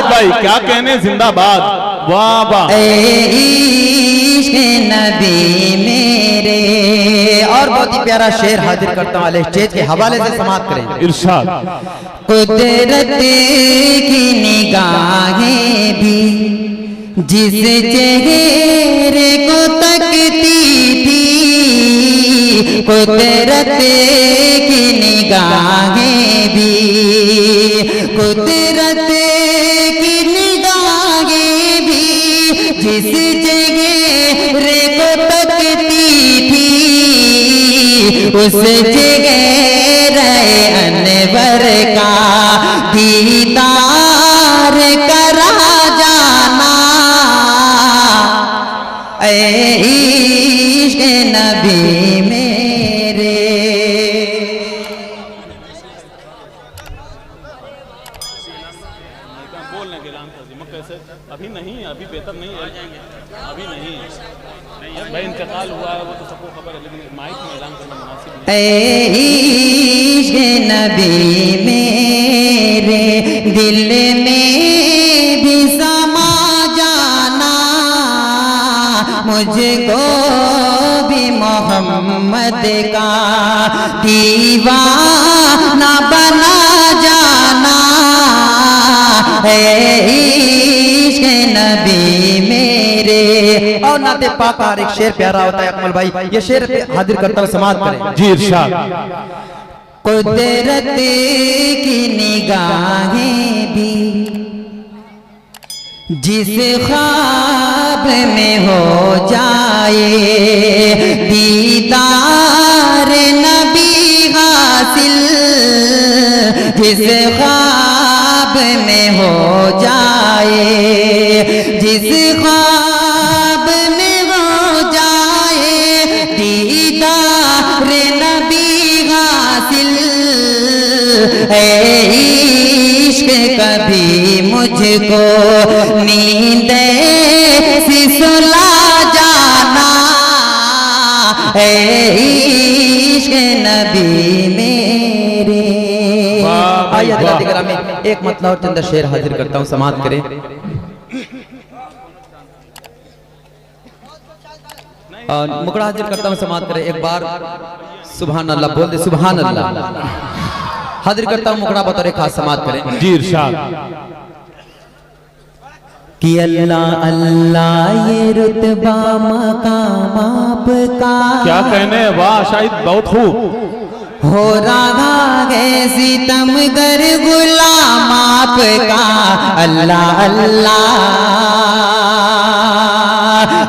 بھائی کیا کہنے زندہ باد واہ واہ عشق نبی میرے اور بہت ہی پیارا شعر حاضر کرتا ہوں علیہ اسٹیج کے حوالے سے سماعت کریں ارشاد قدرت کی نگاہیں بھی جس چہرے کو تکتی تھی قدرت کی نگاہیں بھی قدرت کی نگاہیں بھی جس چہرے کو تکتی تھی اس چہرے انور کا دیدار کرا جانا اے عشق نبی میرے بولنے کے اعلان کر دی میں کیسے ابھی نہیں ابھی بہتر نہیں ہے ابھی نہیں بھائی انتقال ہوا ہے وہ تو سب کو خبر ہے لیکن مائک میں اعلان کرنا مناسب نہیں اے عشق نبی میرے دل میں بھی سما جانا مجھ کو بھی محمد کا دیوانہ بنا جانا اے عشق نبی میرے اور نعت پاک کا ایک شعر پیارا ہوتا ہے اکمل بھائی یہ شعر حاضر کرتا ہوں سماعت کریں جی ارشاد قدرت کی نگاہیں بھی جس خواب میں ہو جائے دیدار نبی حاصل جس خواب میں ہو جائے جس خواب میں ہو جائے دیدار نبی حاصل اے عشق کبھی مجھ کو نیند سے سلا جانا اے عشق نبی میرے آئیے حضرات اکرام میں ایک مطلع اور چند شعر حاضر کرتا ہوں سماعت کریں مکڑا حاضر کرتا ہوں سماعت کریں ایک بار سبحان اللہ بول دے سبحان اللہ حاضر کرتا ہوں مکڑا بطور خاص سماعت کریں جی ارشاد کہ اللہ اللہ یہ رتبہ مقام آپ کا کیا کہنے واہ شاہد بہت خوب ہو رہا ہے ستم گر غلام آپ کا اللہ اللہ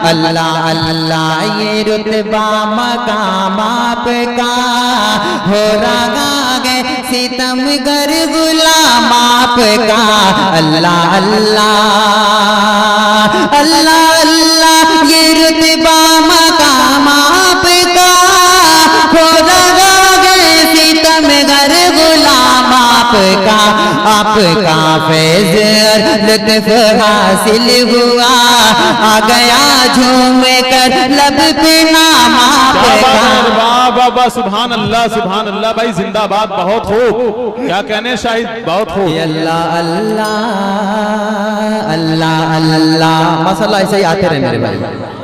اللہ اللہ یہ رتبہ مقام آپ کا ہو رہا ہے ستم گر غلام آپ کا اللہ اللہ اللہ اللہ یہ رتبہ مقام آپ کا ہو رہا ہے ستم گر غلام آپ کا فیض اور لطف حاصل ہوا آ گیا جھوم کر لب پہ نام آپ کا واہ واہ سبحان اللہ بھائی زندہ باد بہت خوب کیا کہنے شاہد بہت خوب اللہ اللہ اللہ اللہ مسئلہ ایسے ہی آتے رہے میرے بھائی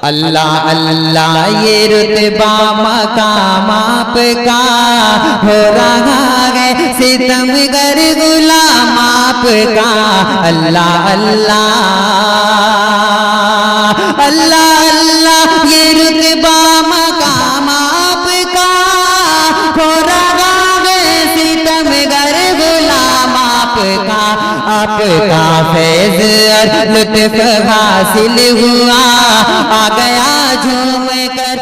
اللہ اللہ یہ رتبہ مقام آپ کا ہو رہا ہے ستم گر غلام آپ کا اللہ اللہ اللہ اللہ یہ رتبہ مقام آپ کا ہو رہا ہے ستم گر غلام آپ کا فیض اور لطف حاصل ہوا آ گیا جھوم کر